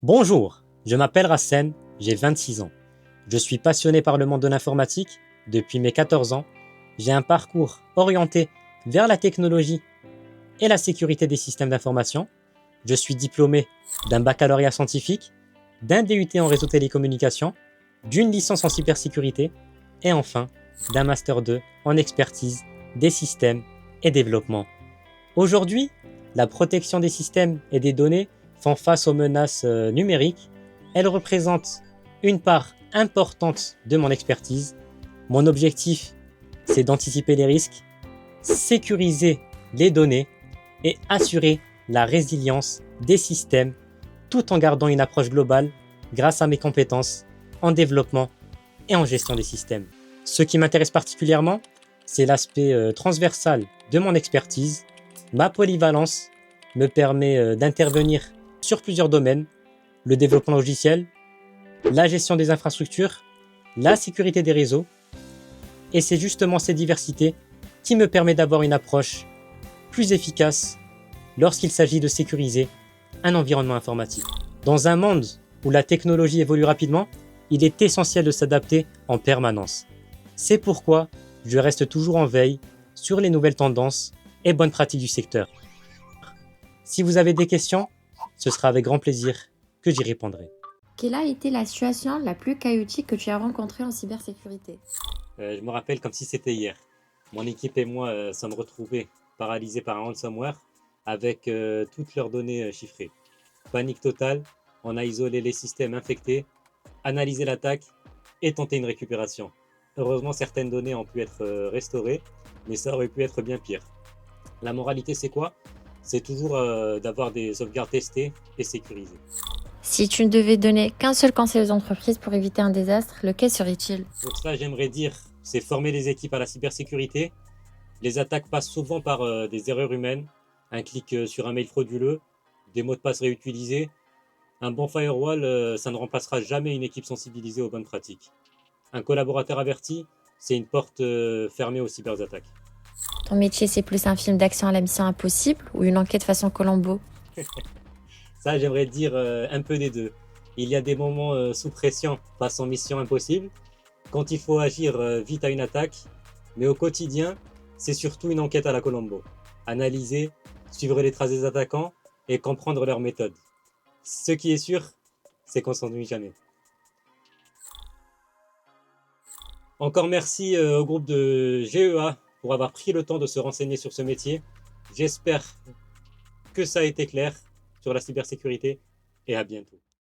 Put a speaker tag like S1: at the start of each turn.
S1: Bonjour, je m'appelle Rassen, j'ai 26 ans. Je suis passionné par le monde de l'informatique depuis mes 14 ans. J'ai un parcours orienté vers la technologie et la sécurité des systèmes d'information. Je suis diplômé d'un baccalauréat scientifique, d'un DUT en réseau télécommunications, d'une licence en cybersécurité et enfin d'un Master 2 en expertise des systèmes et développement. Aujourd'hui, la protection des systèmes et des données font face aux menaces numériques. Elle représente une part importante de mon expertise. Mon objectif, c'est d'anticiper les risques, sécuriser les données et assurer la résilience des systèmes tout en gardant une approche globale grâce à mes compétences en développement et en gestion des systèmes. Ce qui m'intéresse particulièrement, c'est l'aspect transversal de mon expertise. Ma polyvalence me permet d'intervenir sur plusieurs domaines: le développement logiciel, la gestion des infrastructures, la sécurité des réseaux. Et c'est justement cette diversité qui me permet d'avoir une approche plus efficace lorsqu'il s'agit de sécuriser un environnement informatique. Dans un monde où la technologie évolue rapidement, il est essentiel de s'adapter en permanence. C'est pourquoi je reste toujours en veille sur les nouvelles tendances et bonnes pratiques du secteur. Si vous avez des questions, ce sera avec grand plaisir que j'y répondrai.
S2: Quelle a été la situation la plus chaotique que tu as rencontrée en cybersécurité?
S1: Je me rappelle comme si c'était hier. Mon équipe et moi sommes retrouvés paralysés par un ransomware avec toutes leurs données chiffrées. Panique totale, on a isolé les systèmes infectés, analysé l'attaque et tenté une récupération. Heureusement, certaines données ont pu être restaurées, mais ça aurait pu être bien pire. La moralité, c'est quoi? C'est toujours d'avoir des sauvegardes testées et sécurisées.
S2: Si tu ne devais donner qu'un seul conseil aux entreprises pour éviter un désastre, lequel serait-il?
S1: Pour ça, j'aimerais dire, c'est former les équipes à la cybersécurité. Les attaques passent souvent par des erreurs humaines, un clic sur un mail frauduleux, des mots de passe réutilisés. Un bon firewall, ça ne remplacera jamais une équipe sensibilisée aux bonnes pratiques. Un collaborateur averti, c'est une porte fermée aux cyberattaques.
S2: Ton métier, c'est plus un film d'action à la mission impossible ou une enquête façon Colombo?
S1: Ça, j'aimerais dire un peu des deux. Il y a des moments sous pression face en mission impossible, quand il faut agir vite à une attaque, mais au quotidien, c'est surtout une enquête à la Colombo. Analyser, suivre les traces des attaquants et comprendre leurs méthodes. Ce qui est sûr, c'est qu'on s'ennuie jamais. Encore merci au groupe de GEA pour avoir pris le temps de se renseigner sur ce métier. J'espère que ça a été clair sur la cybersécurité et à bientôt.